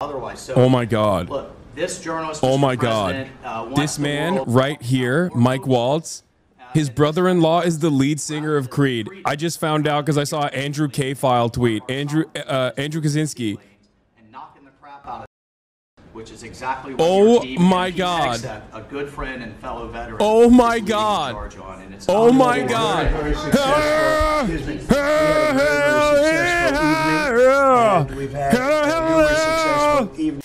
otherwise. So, oh my God. Look, this journalist, oh my God. This man right here, Mike Waltz, his brother-in-law is the lead singer of Creed. I just found out because I saw Andrew K-File tweet. Andrew Kaczynski. And knocking the crap out of, which is exactly what your team my God. A good friend and fellow veteran. Oh my God. Oh my God. We've had numerous successful evenings.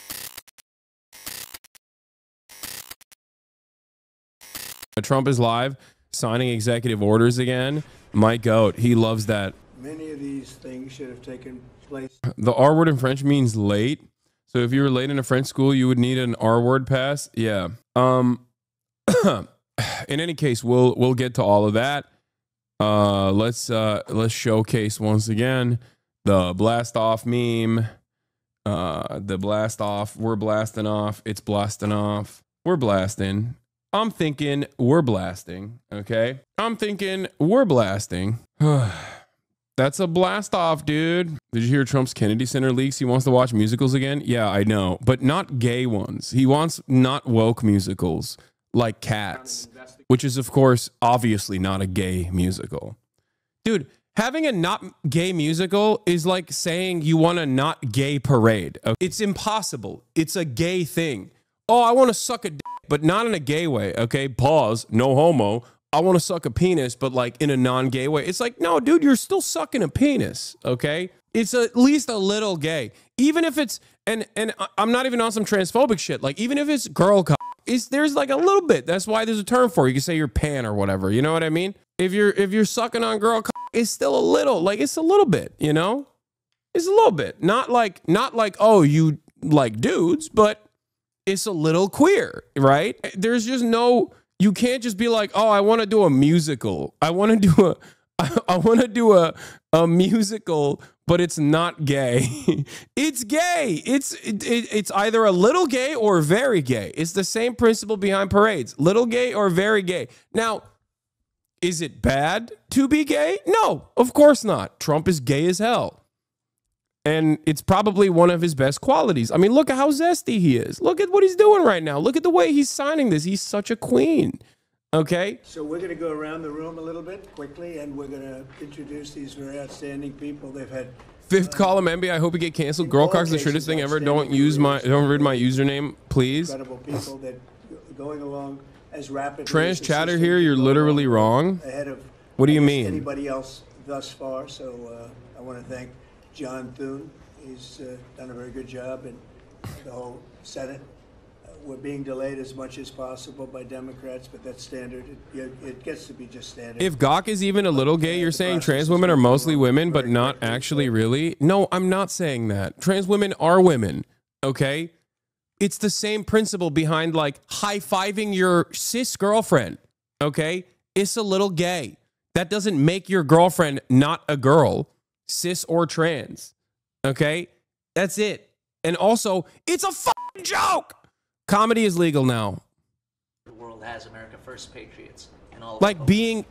Trump is live, signing executive orders again. My goat, he loves that. Many of these things should have taken place. The R word in French means late. So if you were late in a French school, you would need an R word pass. Yeah. In any case, we'll get to all of that. Let's showcase once again the blast off meme. The blast off. We're blasting off. It's blasting off. We're blasting. I'm thinking we're blasting. Okay. I'm thinking we're blasting. That's a blast off, dude. Did you hear Trump's Kennedy Center leaks? He wants to watch musicals again. Yeah, I know, but not gay ones. He wants not woke musicals like Cats, which is, of course, obviously not a gay musical. Dude, having a not gay musical is like saying you want a not gay parade. It's impossible. It's a gay thing. Oh, I want to suck a dick, but not in a gay way. Okay, pause. No homo. I want to suck a penis, but like in a non-gay way. It's like, no, dude, you're still sucking a penis. Okay, it's at least a little gay, even if it's and I'm not even on some transphobic shit. Like even if it's girl cock, there's like a little bit. That's why there's a term for it. You can say you're pan or whatever. You know what I mean? If you're sucking on girl cock, it's still a little, like it's a little bit. You know, it's a little bit. Not like oh you like dudes, but it's a little queer, right? There's just no. You can't just be like, oh, I want to do a musical. I want to do a musical, but it's not gay. It's gay. It's either a little gay or very gay. It's the same principle behind parades. Little gay or very gay. Now, is it bad to be gay? No, of course not. Trump is gay as hell. And it's probably one of his best qualities. I mean, look at how zesty he is. Look at what he's doing right now. Look at the way he's signing this. He's such a queen. Okay? So we're going to go around the room a little bit quickly, and we're going to introduce these very outstanding people. They've had fifth column MB. I hope you get canceled. Girl cock's the shittest thing ever. Don't read my username, please. Incredible people that going along as rapidly. Trans chatter here. You're literally wrong. Ahead of what do you mean? Anybody else thus far? So I want to thank John Thune. He's done a very good job, and the whole Senate. We're being delayed as much as possible by Democrats, but that's standard. It gets to be just standard. If Gawk is even a little gay, you're saying trans women are mostly women, but not actually really? No, I'm not saying that. Trans women are women, okay? It's the same principle behind, like, high-fiving your cis girlfriend, okay? It's a little gay. That doesn't make your girlfriend not a girl, cis or trans, okay? That's it. And also, it's a fucking joke. Comedy is legal now. The world has America First patriots and all. Like being,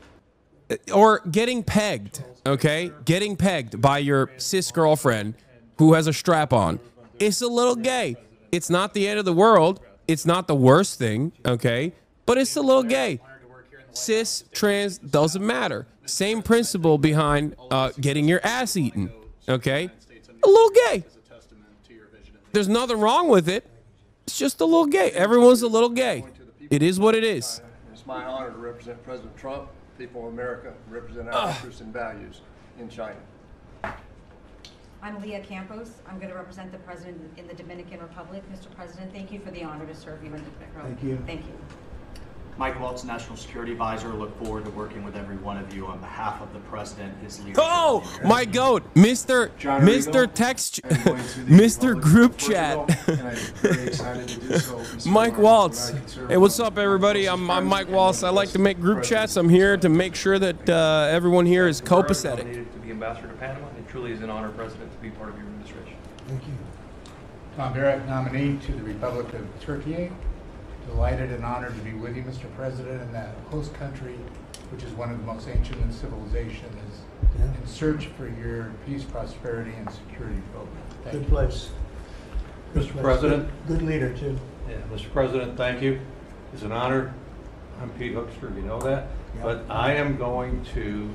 or getting pegged, okay? Getting pegged by your cis girlfriend who has a strap on. It's a little gay. It's not the end of the world. It's not the worst thing, okay? But it's a little gay. Cis, trans, doesn't matter. Same principle behind getting your ass eaten, okay? A little gay. There's nothing wrong with it. It's just a little gay. Everyone's a little gay. It is what it is. It's my honor to represent President Trump, people of America, represent our interests and values in China. I'm Leah Campos. I'm going to represent the President in the Dominican Republic. Mr. President, thank you for the honor to serve you in the Dominican Republic. Thank you. Thank you. Mike Waltz, National Security Advisor. Look forward to working with every one of you on behalf of the President, his leadership. Oh, my goat, Mr. Text, Mr. Group Chat. Mike Waltz. Hey, what's up, everybody? I'm Mike Waltz. I like to make group chats. I'm here to make sure that everyone here is copacetic. To be ambassador to Panama, it truly is an honor, President, to be part of your administration. Thank you. Tom Barrett, nominee to the Republic of Turkey. Delighted and honored to be with you, Mr. President, in that host country, which is one of the most ancient in civilization, is in search for your peace, prosperity, and security program. Good place. Mr. President. Good leader, too. Yeah, Mr. President, thank you. It's an honor. I'm Pete Hookster, you know that. Yeah. But I am going to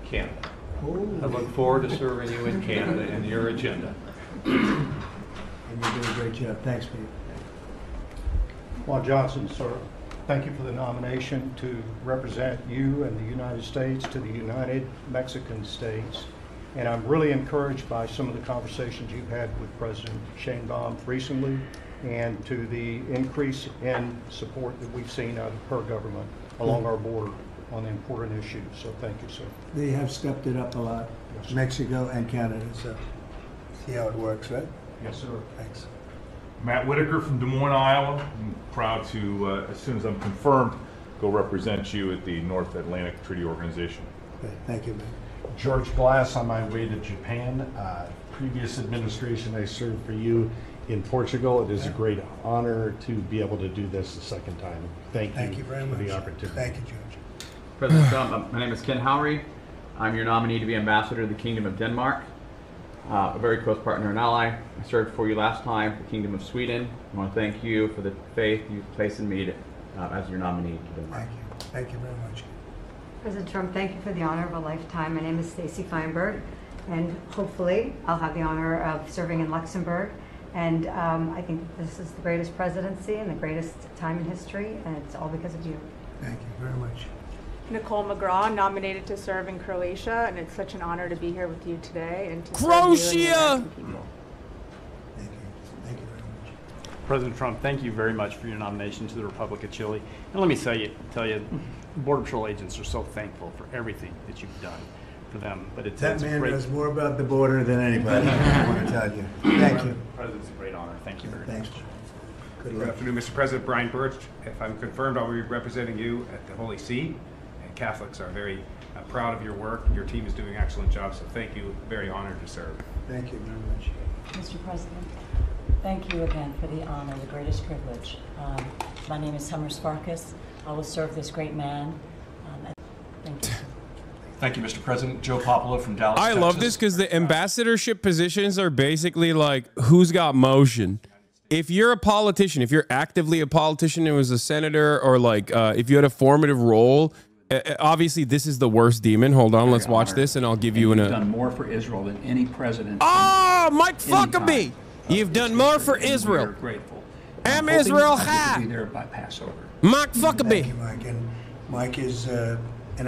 Canada. I look forward to serving you in Canada and your agenda. And you're doing a great job. Thanks, Pete. Juan Johnson, sir, thank you for the nomination to represent you and the United States to the United Mexican States. And I'm really encouraged by some of the conversations you've had with President Sheinbaum recently and to the increase in support that we've seen out of her government along our border on the important issues. So thank you, sir. They have stepped it up a lot, Yes, sir. Mexico and Canada, so see how it works, right? Yes, sir. Thanks. Matt Whitaker from Des Moines, Iowa. I'm proud to, as soon as I'm confirmed, go represent you at the North Atlantic Treaty Organization. Great. Thank you, man. George Glass on my way to Japan. Previous administration, I served for you in Portugal. It is a great honor to be able to do this the second time. Thank you very for much. the opportunity. Thank you, George. President Trump, my name is Ken Howry. I'm your nominee to be ambassador to the Kingdom of Denmark, a very close partner and ally. I served for you last time, the Kingdom of Sweden. I want to thank you for the faith you place in me as your nominee to Denmark. Thank you. Thank you very much. President Trump, thank you for the honor of a lifetime. My name is Stacy Feinberg, and hopefully I'll have the honor of serving in Luxembourg. And I think this is the greatest presidency and the greatest time in history, and it's all because of you. Thank you very much. Nicole McGraw, nominated to serve in Croatia, and it's such an honor to be here with you today and to Croatia! serve you and the American people. Thank you. Thank you very much. President Trump, thank you very much for your nomination to the Republic of Chile. And let me tell you, Border Patrol agents are so thankful for everything that you've done for them. But That man knows more about the border than anybody, I want to tell you. Thank you. President's a great honor. Thank you very Thanks. much. Good Good luck. afternoon, Mr. President. Brian Birch. If I'm confirmed, I'll be representing you at the Holy See. And Catholics are very proud of your work. Your team is doing an excellent job, so thank you. Very honored to serve. Thank you very much. Mr. President, thank you again for the honor, the greatest privilege. My name is Summer Sparkus. I will serve this great man. Thank you. Thank you, Mr. President. Joe Popolo from Dallas, I Texas. love this because the ambassadorship positions are basically like who's got motion. If you're a politician, if you're actively a politician who was a senator, or like if you had a formative role, obviously this is the worst demon. Hold on, let's watch this, and I'll give you You've done more for Israel than any president. Oh, Mike Fuckabee! You've done more for Israel. We're grateful. I'm hoping Israel I get to high. be there by Passover. Mike Thank Fuckabee. you, Mike. And Mike is an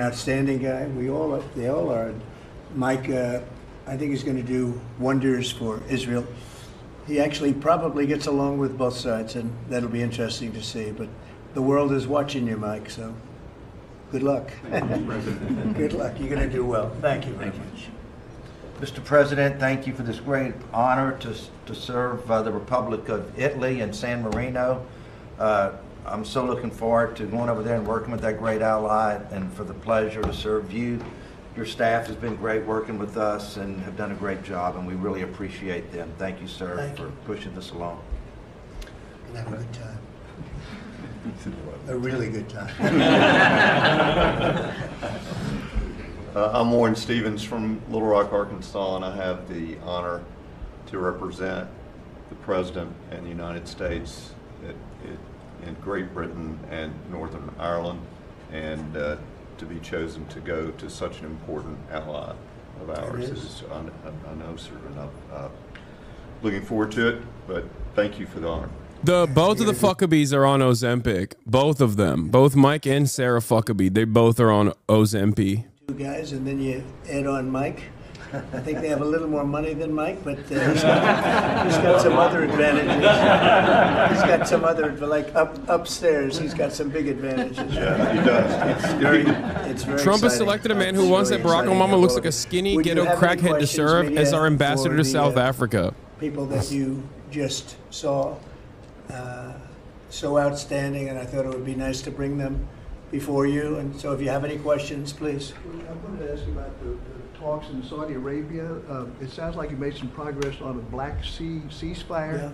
outstanding guy. They all are. Mike, I think he's going to do wonders for Israel. He actually probably gets along with both sides, and that'll be interesting to see. But the world is watching you, Mike, so good luck. Good luck. You're going to do well. Thank you very much. Mr. President, thank you for this great honor to serve the Republic of Italy and San Marino. I'm so looking forward to going over there and working with that great ally, and for the pleasure to serve you. Your staff has been great working with us and have done a great job, and we really appreciate them. Thank you, sir, Thank for you. pushing this along. And have a good time. A really good time. I'm Warren Stevens from Little Rock, Arkansas, and I have the honor to represent the President and the United States in Great Britain and Northern Ireland, and to be chosen to go to such an important ally of ours is, I know, sir, and I'm looking forward to it, but thank you for the honor. Both of the Fuckabees are on Ozempic. Both of them. Both Mike and Sarah Fuckabee. They both are on Ozempic. Two guys, and then you add on Mike. I think they have a little more money than Mike, but he's got some other advantages. He's got some other, like upstairs, he's got some big advantages. Yeah, he does. It's very Trump has exciting. selected a man who wants that It's Barack really Obama exciting. looks like a skinny Would you ghetto have any crackhead to questions, serve maybe, as our ambassador for to the, South Africa. People that you just saw, so outstanding, and I thought it would be nice to bring them before you. And so if you have any questions, please. I wanted to ask you about the talks in Saudi Arabia. It sounds like you made some progress on a Black Sea ceasefire.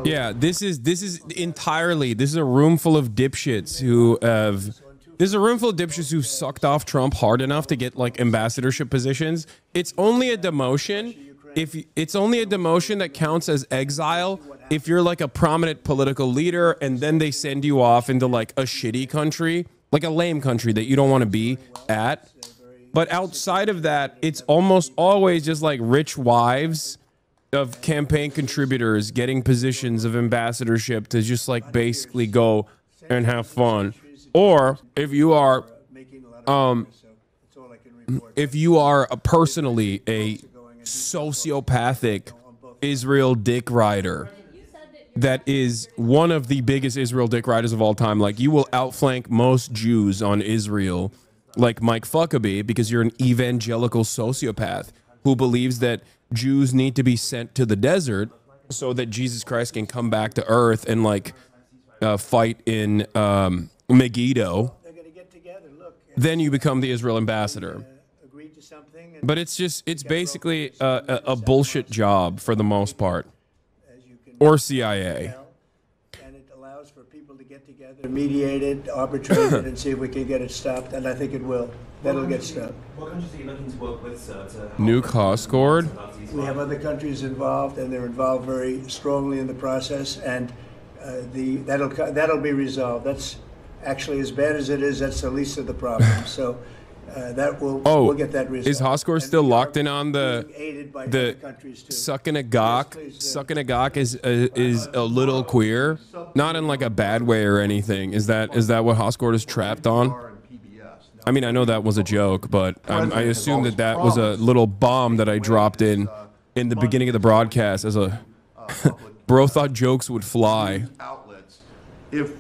Yeah, this is entirely, this is a room full of dipshits who have, this is a room full of dipshits who sucked off Trump hard enough to get like ambassadorship positions. It's only a demotion. if it's only a demotion that counts as exile if you're like a prominent political leader and then they send you off into like a shitty country, like a lame country that you don't want to be at. But outside of that, it's almost always just like rich wives of campaign contributors getting positions of ambassadorship to just like basically go and have fun. Or if you are personally a sociopathic Israel dick rider that is one of the biggest Israel dick riders of all time, like you will outflank most Jews on Israel, like Mike Fuckabee, because you're an evangelical sociopath who believes that Jews need to be sent to the desert so that Jesus Christ can come back to earth and like fight in Megiddo. Then you become the Israel ambassador. But it's basically a bullshit job for the most part. Or CIA. And it allows for people to get together, mediate it, arbitrate it, and see if we can get it stopped. And I think it will. That'll get stopped. What countries are you looking to work with, sir? Nuke Hoscord? We have other countries involved, and they're involved very strongly in the process. And that'll be resolved. That's actually, as bad as it is, that's the least of the problems. So we'll get that resolved. Is Hoscord still locked in on the sucking a gawk? Sucking a gawk is a little queer, not in like a bad way or anything. Is that what Hoscord is trapped on? I mean, I know that was a joke, but I assume that was a little bomb that I dropped in the beginning of the broadcast as a bro thought jokes would fly. Outlets, if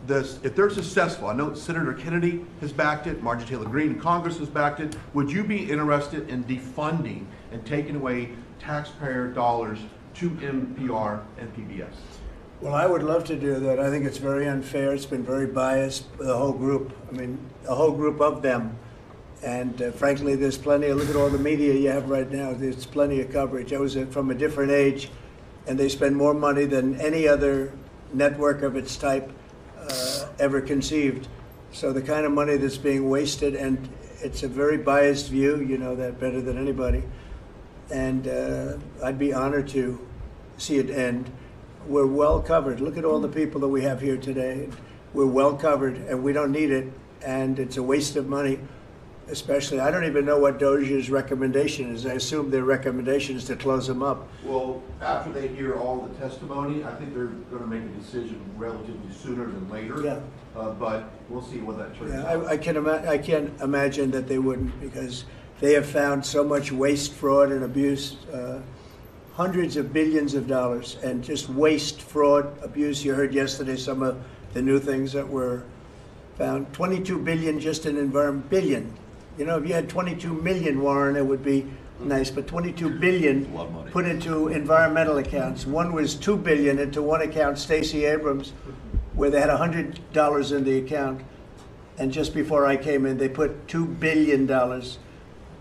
they're successful, I know Senator Kennedy has backed it, Marjorie Taylor Greene in Congress has backed it, would you be interested in defunding and taking away taxpayer dollars to NPR and PBS? Well, I would love to do that. I think it's very unfair. It's been very biased, the whole group. I mean, a whole group of them. And frankly, there's plenty look at all the media you have right now. There's plenty of coverage. I was from a different age, and they spend more money than any other network of its type ever conceived. So the kind of money that's being wasted, and it's a very biased view, you know that better than anybody. And I'd be honored to see it end. We're well covered. Look at all the people that we have here today. We're well covered, and we don't need it, and it's a waste of money. Especially, I don't even know what Doge's recommendation is. I assume their recommendation is to close them up. Well, after they hear all the testimony, I think they're going to make a decision relatively sooner than later. Yeah. But we'll see what that turns out. I can't imagine that they wouldn't, because they have found so much waste, fraud, and abuse, hundreds of billions of dollars, and just waste, fraud, abuse. You heard yesterday some of the new things that were found. 22 billion just in environment, billion. You know, if you had 22 million, Warren, it would be nice, but 22 billion put into environmental accounts. One was 2 billion into one account, Stacey Abrams, where they had $100 in the account. And just before I came in, they put $2 billion.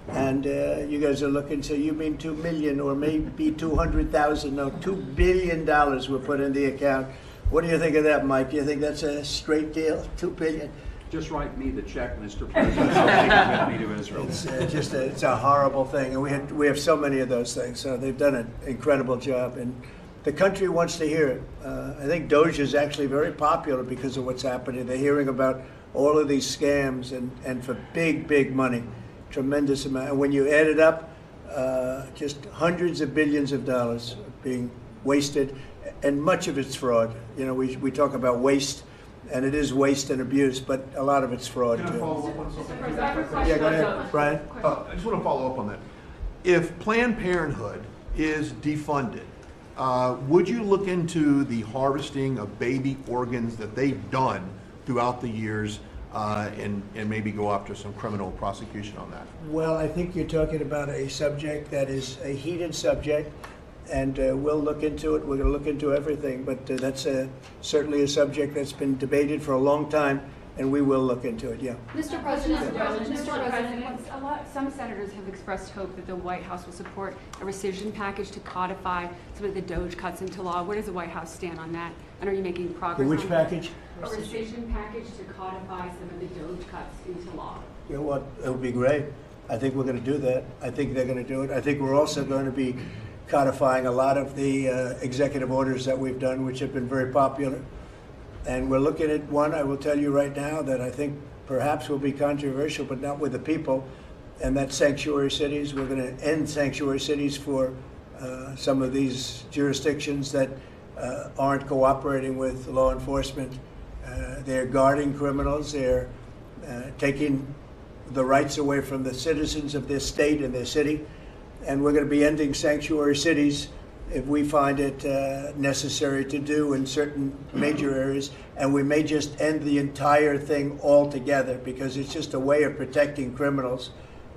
And you guys are looking, so you mean 2 million or maybe 200,000? No, $2 billion were put in the account. What do you think of that, Mike? Do you think that's a straight deal, 2 billion? Just write me the check, Mr. President. I'll take it with me to Israel. It's a horrible thing, and we have so many of those things. So they've done an incredible job, and the country wants to hear it. I think Doge is actually very popular because of what's happening. They're hearing about all of these scams and for big money, tremendous amount. And when you add it up, just hundreds of billions of dollars being wasted, and much of it's fraud. You know, we talk about waste. And it is waste and abuse, but a lot of it's fraud, Can I too. follow up on something? Yeah, go ahead, Brian. I just want to follow up on that. If Planned Parenthood is defunded, would you look into the harvesting of baby organs that they've done throughout the years and maybe go after some criminal prosecution on that? Well, I think you're talking about a subject that is a heated subject. And we'll look into it. We're going to look into everything, but that's certainly a subject that's been debated for a long time, and we will look into it. Yeah. Mr. President, some senators have expressed hope that the White House will support a rescission package to codify some of the Doge cuts into law. Where does the White House stand on that? And are you making progress? Which package? A rescission package to codify some of the Doge cuts into law. You know what? It would be great. I think we're going to do that. I think they're going to do it. I think we're also going to be codifying a lot of the executive orders that we've done, which have been very popular. And we're looking at one, I will tell you right now, that I think perhaps will be controversial, but not with the people, and that's sanctuary cities. We're going to end sanctuary cities for some of these jurisdictions that aren't cooperating with law enforcement. They're guarding criminals. They're taking the rights away from the citizens of this state and their city. And we're going to be ending sanctuary cities if we find it necessary to do in certain major areas. And we may just end the entire thing altogether because it's just a way of protecting criminals.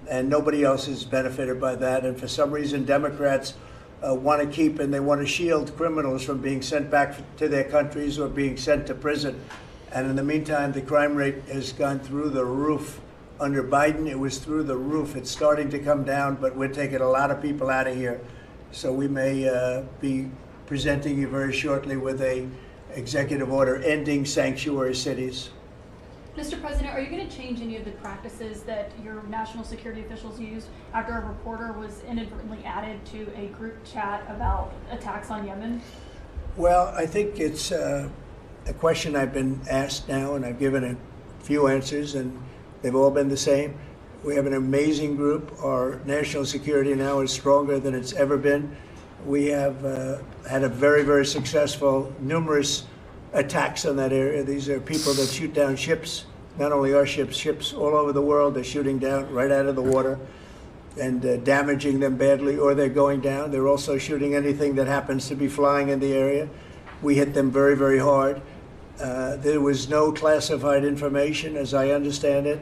And nobody else is benefited by that. And for some reason, Democrats want to keep and they want to shield criminals from being sent back to their countries or being sent to prison. And in the meantime, the crime rate has gone through the roof. Under Biden, it was through the roof. It's starting to come down, but we're taking a lot of people out of here. So we may be presenting you very shortly with a executive order ending sanctuary cities. Mr. President, are you going to change any of the practices that your national security officials used after a reporter was inadvertently added to a group chat about attacks on Yemen? Well, I think it's a question I've been asked now, and I've given a few answers, and they've all been the same. We have an amazing group. Our national security now is stronger than it's ever been. We have had a very, very successful, numerous attacks on that area. These are people that shoot down ships, not only our ships, ships all over the world. They're shooting down right out of the water and damaging them badly, or they're going down. They're also shooting anything that happens to be flying in the area. We hit them very, very hard. There was no classified information, as I understand it.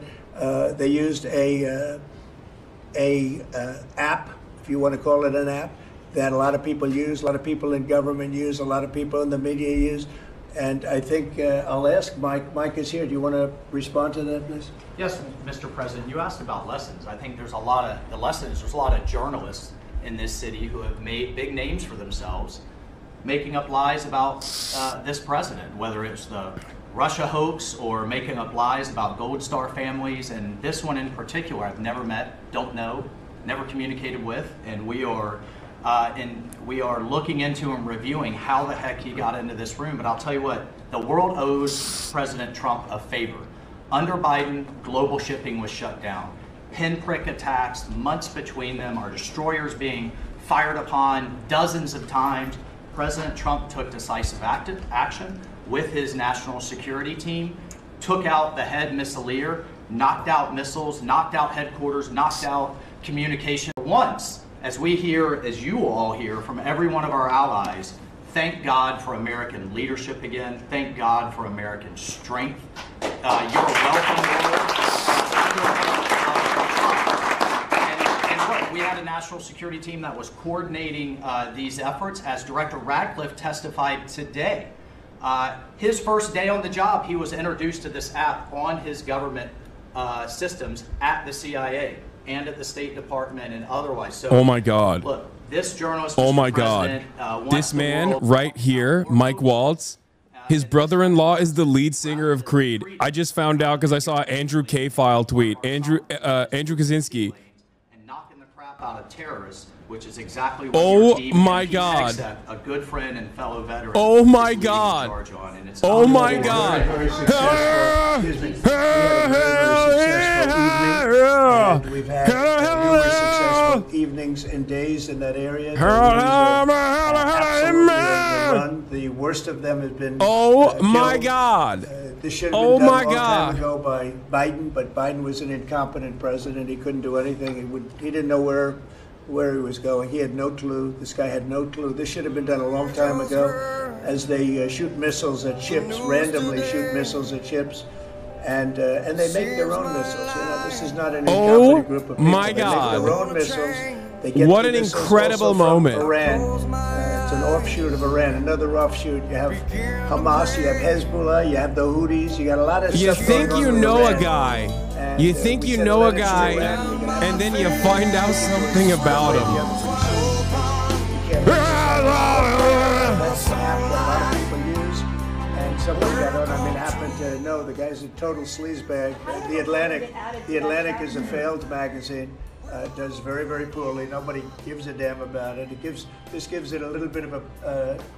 They used a app, if you want to call it an app, that a lot of people use, a lot of people in government use, a lot of people in the media use. And I think I'll ask Mike. Mike is here. Do you want to respond to that, please? Yes, Mr. President. You asked about lessons. I think there's a lot of journalists in this city who have made big names for themselves, making up lies about this president, whether it's the Russia hoax or making up lies about Gold Star families. And this one in particular, I've never met, don't know, never communicated with, and we are looking into and reviewing how the heck he got into this room. But I'll tell you what, the world owes President Trump a favor. Under Biden, global shipping was shut down. Pinprick attacks, months between them, our destroyers being fired upon dozens of times. President Trump took decisive action with his national security team, took out the head missileer, knocked out missiles, knocked out headquarters, knocked out communication. Once, as we hear, as you all hear from every one of our allies, thank God for American leadership again. Thank God for American strength. You're a welcome. We had a national security team that was coordinating these efforts. As Director Radcliffe testified today, his first day on the job, he was introduced to this app on his government systems at the CIA and at the State Department and otherwise. So, oh my God. Look, this journalist, oh Mr. my President, God. This man right here, Mike Waltz, his brother-in-law is the lead singer of Creed. I just found out because I saw Andrew K-File tweet. Andrew Kaczynski. Out of terrorists, which is exactly what oh your team my God, a good friend and fellow veteran. Oh my God. Oh my God. We've had numerous successful evenings and days in that area. The worst of them has been oh my God. This should have been done a long time ago by Biden, but Biden was an incompetent president. He couldn't do anything. He didn't know where he was going. He had no clue. This guy had no clue. This should have been done a long time ago, as they shoot missiles at ships, randomly shoot missiles at ships, and they make their own missiles. You know, this is not an incompetent group of people. My God. They make their own missiles. They get what an incredible moment. Iran. It's an offshoot of Iran, another offshoot. You have Hamas, you have Hezbollah, you have the Houthis, you got a lot of stuff. You think you know a guy, and, you think you know a guy, and then you find out something about him. That's an app that a lot of people use, and something that I mean, happen to know the guy's a total sleazebag. The Atlantic is a failed magazine. does very, very poorly. Nobody gives a damn about it. This gives it a little bit of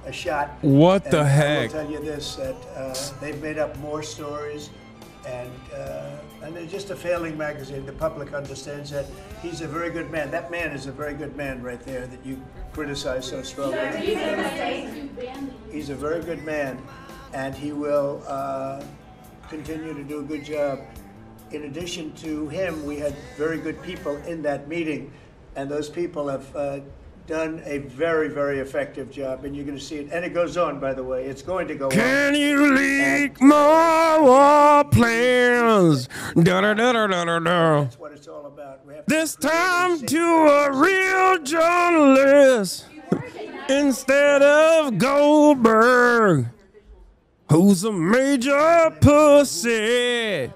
a shot. What the heck? I will tell you this, that they've made up more stories, and they're just a failing magazine. The public understands that. He's a very good man. That man is a very good man right there that you criticize so strongly. He's a very good man, and he will continue to do a good job. In addition to him, we had very good people in that meeting, and those people have done a very, very effective job, and you're going to see it. And it goes on, by the way. It's going to go on. Can you leak more plans? That's what it's all about. We have This time to a real journalist instead of Goldberg, who's a major pussy.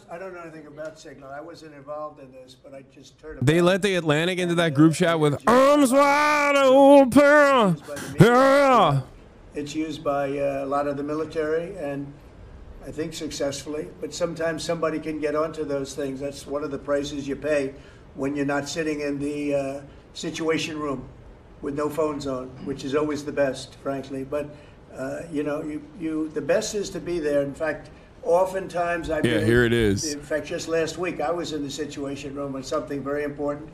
I don't know anything about Signal. I wasn't involved in this, but I just heard about They let the Atlantic into that group chat with arms wide open. Yeah. It's used by a lot of the military, and I think successfully. But sometimes somebody can get onto those things. That's one of the prices you pay when you're not sitting in the situation room with no phones on, which is always the best, frankly. But you know, the best is to be there. In fact, oftentimes I've been here it is. In fact, just last week I was in the situation room on something very important,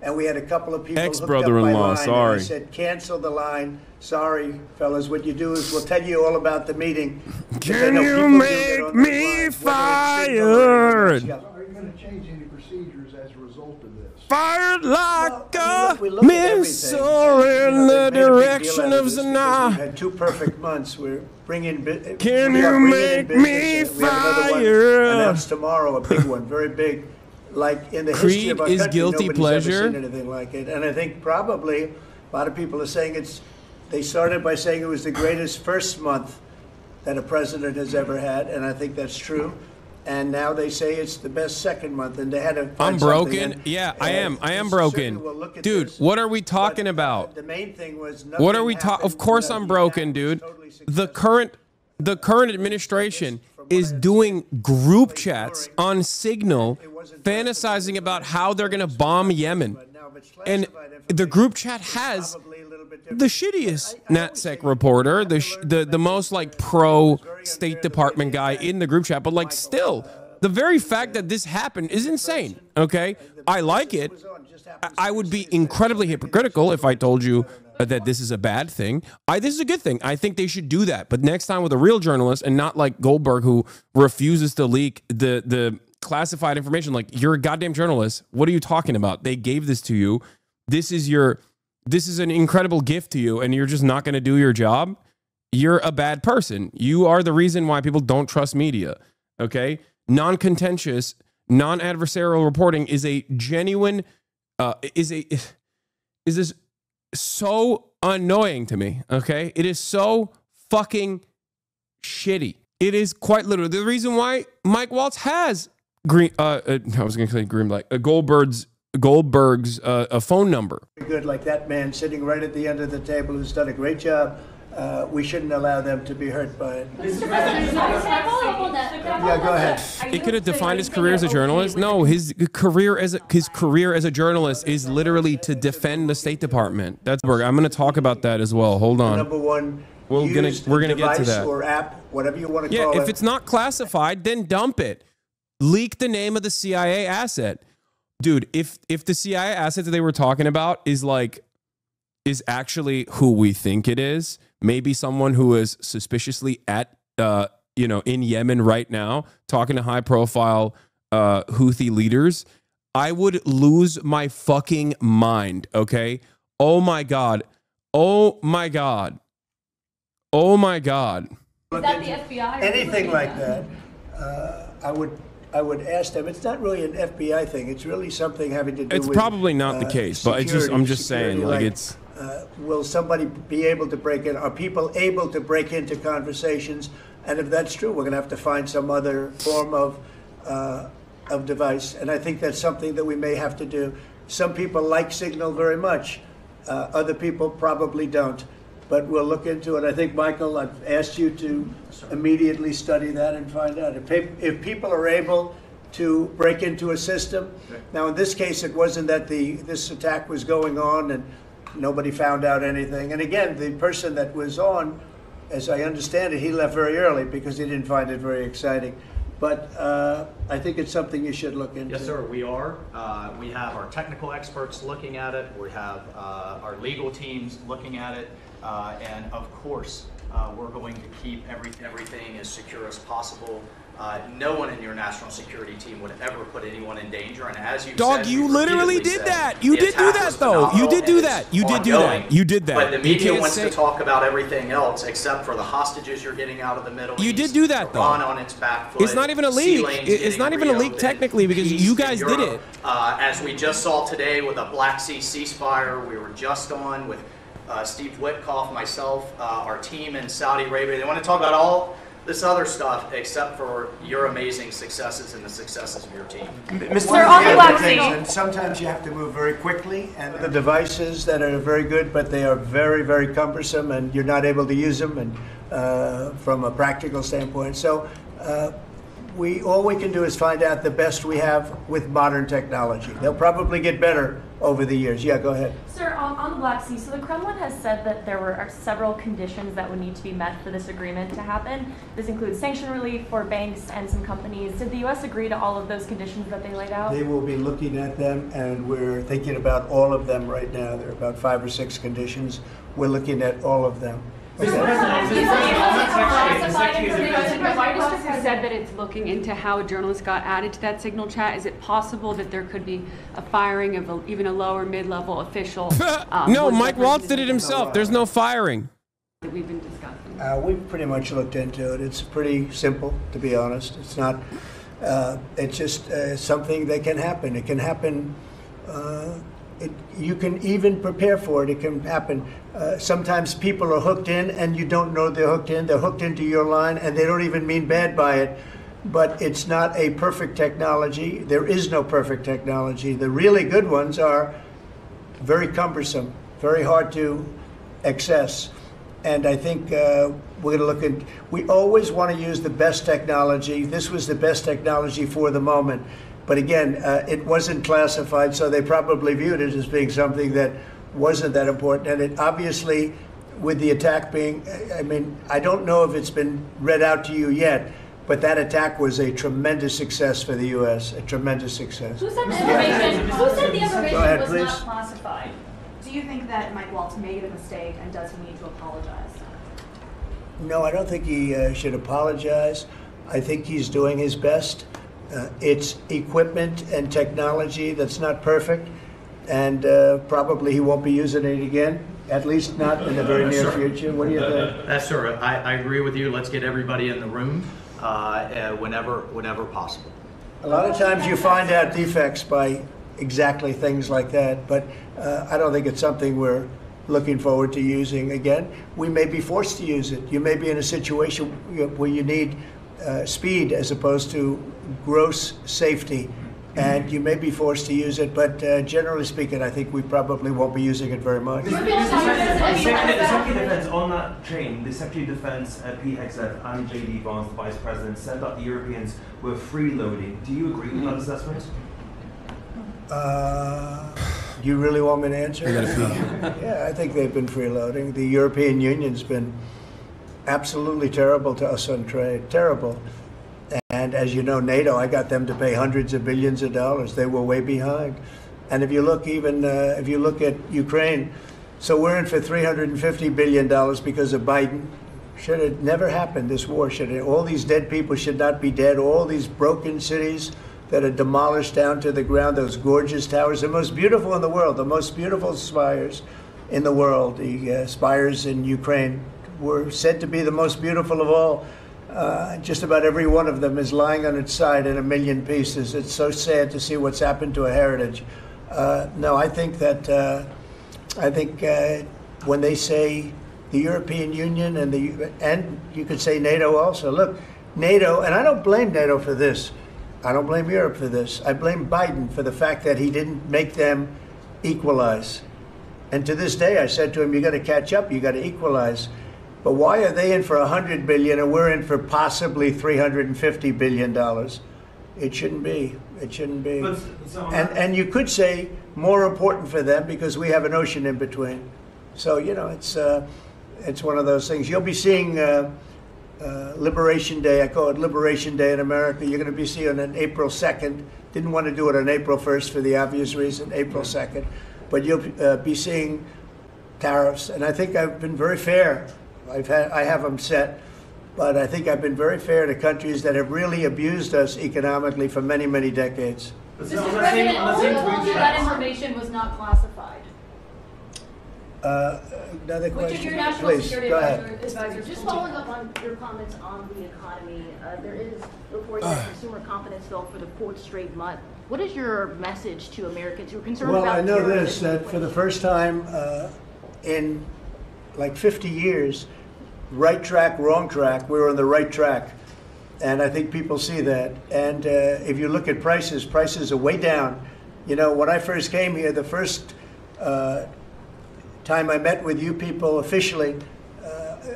and we had a couple of people Ex-brother-in-law, sorry. And I said, cancel the line. Sorry, fellas. What you do is we'll tell you all about the meeting. Can you make me fired? Are you going to change any procedures as a result of this? Fired like a missile in the direction of Zanah. We've had 2 perfect months. We're bringing. Can you make me fired? Announced tomorrow, a big one, very big. Like in the history of our Creed is country, guilty nobody's pleasure. ever seen anything like it. And I think probably a lot of people are saying they started by saying it was the greatest first month that a president has ever had, and I think that's true. And now they say it's the best second month, and they had to. I'm broken. Yeah, I am broken. Dude, what are we talking about? The main thing was What are we talking? Of course I'm broken, dude. The current administration is doing group chats on Signal, fantasizing about how they're going to bomb Yemen. And the group chat has the shittiest NatSec reporter, the most like pro State Department guy in the group chat, but like still, the very fact that this happened is insane. Okay, I like it. I would be incredibly hypocritical if I told you that this is a bad thing. This is a good thing. I think they should do that, but next time with a real journalist and not like Goldberg, who refuses to leak the classified information. Like, you're a goddamn journalist. What are you talking about? They gave this to you. This is an incredible gift to you, and you're just not going to do your job. You're a bad person. You are the reason why people don't trust media. Okay, non-contentious, non-adversarial reporting is a genuine. Is this so annoying to me? Okay, it is so fucking shitty. It is quite literally the reason why Mike Waltz has I was going to say Greenblatt, Goldberg's phone number. Good, like that man sitting right at the end of the table who's done a great job. We shouldn't allow them to be hurt by it. Yeah, go ahead. He could have defined his career as a journalist. No, his career as a journalist is literally to defend the State Department. I'm going to talk about that as well. Hold on. Number one, we're gonna get to that. Or app, whatever you want to call it. Yeah, if it's not classified, then dump it. Leak the name of the CIA asset. Dude, if the CIA asset that they were talking about is actually who we think it is, maybe someone who is suspiciously at in Yemen right now talking to high profile Houthi leaders, I would lose my fucking mind. Okay. Oh my God. Oh my God. Oh my God. Is that the FBI? Anything like that, I would ask them. It's not really an FBI thing. It's really something having to do with. It's probably not the case, but I'm just saying, like it's. Will somebody be able to break in? Are people able to break into conversations? And if that's true, we're going to have to find some other form of device. And I think that's something that we may have to do. Some people like Signal very much. Other people probably don't. But we'll look into it. I think, Michael, I've asked you to immediately study that and find out. If people are able to break into a system. Now, in this case, it wasn't that this attack was going on and nobody found out anything. And again, the person that was on, as I understand it, he left very early because he didn't find it very exciting. But I think it's something you should look into. Yes, sir, we are. We have our technical experts looking at it. We have our legal teams looking at it. And of course, we're going to keep everything as secure as possible. No one in your national security team would ever put anyone in danger. And as you Dog, said, you literally did said, that. You did do that, though. You did do that. You did do that. You did that. But the media wants say... to talk about everything else except for the hostages you're getting out of the Middle East. You did do that, though. Iran on its back foot. It's not even a leak. It's not even a leak technically because you guys did it. As we just saw today with a Black Sea ceasefire, we were just on with Steve Witkoff, myself, our team in Saudi Arabia. They want to talk about all this other stuff except for your amazing successes and the successes of your team. Sir, on the Black Sea. And sometimes you have to move very quickly, and the devices that are very good, but they are very, very cumbersome, and you're not able to use them, and from a practical standpoint. So all we can do is find out the best we have with modern technology. They'll probably get better over the years. Yeah, go ahead. Sir, on the Black Sea, so the Kremlin has said that there are several conditions that would need to be met for this agreement to happen. This includes sanction relief for banks and some companies. Did the U.S. agree to all of those conditions that they laid out? They will be looking at them, and we're thinking about all of them right now. There are about 5 or 6 conditions. We're looking at all of them. The White House has said that it's looking into how a journalist got added to that signal chat. Is it possible that there could be a firing of even a lower mid-level official? No, Mike Waltz did it himself. There's no firing. That we've been discussing. We've pretty much looked into it. It's pretty simple, to be honest. It's not. It's just something that can happen. It can happen. You can even prepare for it. It can happen. Sometimes people are hooked in and you don't know they're hooked in. They're hooked into your line and they don't even mean bad by it. But it's not a perfect technology. There is no perfect technology. The really good ones are very cumbersome, very hard to access. And I think we're going to look at, we always want to use the best technology. This was the best technology for the moment. But again, it wasn't classified, so they probably viewed it as being something that wasn't that important. And it obviously, with the attack being, I mean, I don't know if it's been read out to you yet, but that attack was a tremendous success for the U.S., a tremendous success. Who said the information, Go ahead, was please. not classified? Do you think that Mike Waltz made a mistake, and does he need to apologize? No, I don't think he should apologize. I think he's doing his best. It's equipment and technology that's not perfect, and probably he won't be using it again, at least not in the very near future. What do you think? That's sir. I agree with you. Let's get everybody in the room whenever possible. A lot of times you find out defects by exactly things like that, but I don't think it's something we're looking forward to using again. We may be forced to use it. You may be in a situation where you need speed as opposed to gross safety, and you may be forced to use it, but generally speaking, I think we probably won't be using it very much. The Secretary of Defense on that train, the Secretary of Defense, Pete Hegseth, and J.D. Vance, the Vice President, said that the Europeans were freeloading. Do you agree with that assessment? Do you really want me to answer? Yeah, I think they've been freeloading. The European Union's been absolutely terrible to us on trade, terrible. And as you know, NATO, I got them to pay hundreds of billions of dollars. They were way behind. And if you look if you look at Ukraine, so we're in for $350 billion because of Biden. Should have never happened, this war. All these dead people should not be dead. All these broken cities that are demolished down to the ground, those gorgeous towers, the most beautiful in the world, the most beautiful spires in the world. The spires in Ukraine were said to be the most beautiful of all. Just about every one of them is lying on its side in a million pieces. It's so sad to see what's happened to a heritage. No, I think that when they say the European Union and you could say NATO also. Look, NATO, and I don't blame NATO for this. I don't blame Europe for this. I blame Biden for the fact that he didn't make them equalize. And to this day, I said to him, you got to catch up, you got to equalize. But why are they in for $100 billion and we're in for possibly $350 billion? It shouldn't be. It shouldn't be. But, so And you could say more important for them because we have an ocean in between. So, you know, it's one of those things. You'll be seeing Liberation Day. I call it Liberation Day in America. You're going to be seeing it on April 2nd. Didn't want to do it on April 1st for the obvious reason, April 2nd. But you'll be seeing tariffs. And I think I've been very fair. I have them set. But I think I've been very fair to countries that have really abused us economically for many, many decades. Mr. President, also told you that information was not classified. Another Which question? is your national Please, security go ahead. advisor. Just following up on your comments on the economy, there is reporting that consumer confidence fell for the 4th straight month. What is your message to Americans who are concerned Well, about I know terrorism this, and that for the first time in like 50 years, right track, wrong track, we were on the right track. And I think people see that. And if you look at prices, prices are way down. You know, when I first came here, the first time I met with you people officially,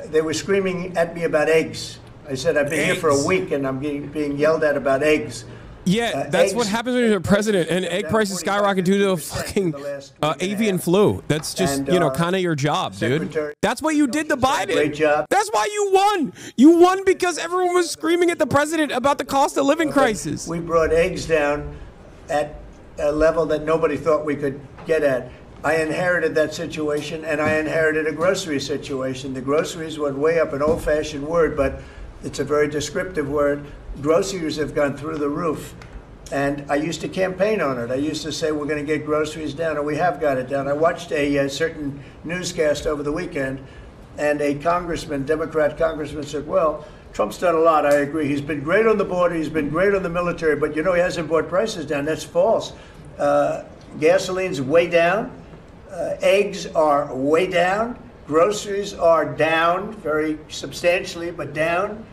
they were screaming at me about eggs. I said, I've been here for a week and I'm being yelled at about eggs. Yeah, that's what happens when you're a president, and egg prices skyrocket due to a fucking avian flu. That's just, you know, kind of your job, dude. That's what you did to Biden. Great job. That's why you won. You won because everyone was screaming at the president about the cost of living crisis. We brought eggs down at a level that nobody thought we could get at. I inherited that situation, and I inherited a grocery situation. The groceries went way up, an old-fashioned word, but it's a very descriptive word. Groceries have gone through the roof. And I used to campaign on it. I used to say we're going to get groceries down, and we have got it down. I watched a certain newscast over the weekend, and a congressman, Democrat congressman, said, well, Trump's done a lot. I agree. He's been great on the border. He's been great on the military. But, you know, he hasn't brought prices down. That's false. Gasoline's way down. Eggs are way down. Groceries are down very substantially, but down.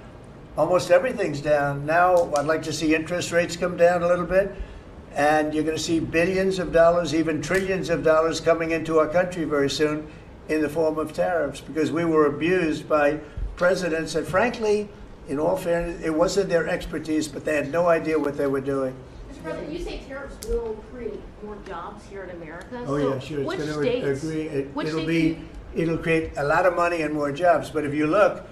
Almost everything's down. Now, I'd like to see interest rates come down a little bit, and you're going to see billions of dollars, even trillions of dollars coming into our country very soon in the form of tariffs, because we were abused by presidents that, frankly, in all fairness, it wasn't their expertise, but they had no idea what they were doing. Mr. President, you say tariffs will create more jobs here in America. Oh, so yeah, sure. It's which going states, to agree. which It'll states it'll create a lot of money and more jobs. But if you look,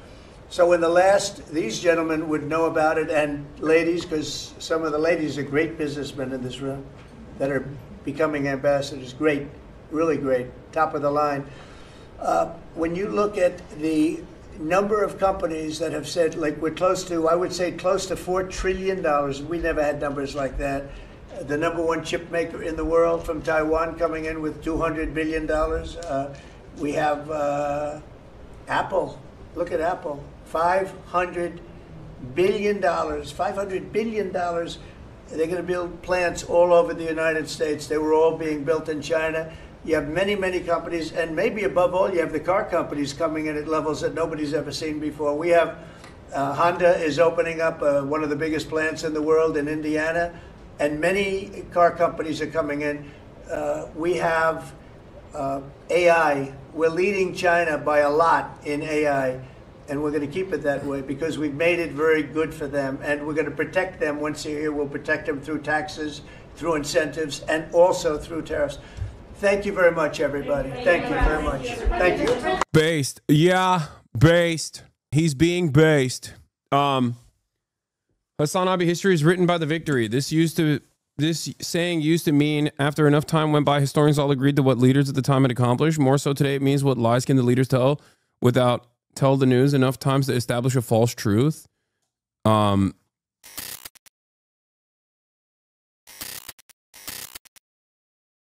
so in the last, these gentlemen would know about it, and ladies, because some of the ladies are great businessmen in this room that are becoming ambassadors. Great, really great, top of the line. When you look at the number of companies that have said, like we're close to, I would say close to $4 trillion. We never had numbers like that. The #1 chip maker in the world from Taiwan coming in with $200 billion. We have Apple. Look at Apple. $500 billion. $500 billion. They're going to build plants all over the United States. They were all being built in China. You have many, many companies, and maybe above all, you have the car companies coming in at levels that nobody's ever seen before. We have Honda is opening up one of the biggest plants in the world in Indiana, and many car companies are coming in. We have AI. We're leading China by a lot in AI, and we're going to keep it that way because we've made it very good for them, and we're going to protect them. Once they're here, we'll protect them through taxes, through incentives, and also through tariffs. Thank you very much, everybody. Thank you very much. Thank you. Based. Yeah, based. He's being based. HasanAbi history is written by the victory. This saying used to mean after enough time went by, historians all agreed to what leaders at the time had accomplished. More so today, it means what lies can the leaders tell the news enough times to establish a false truth.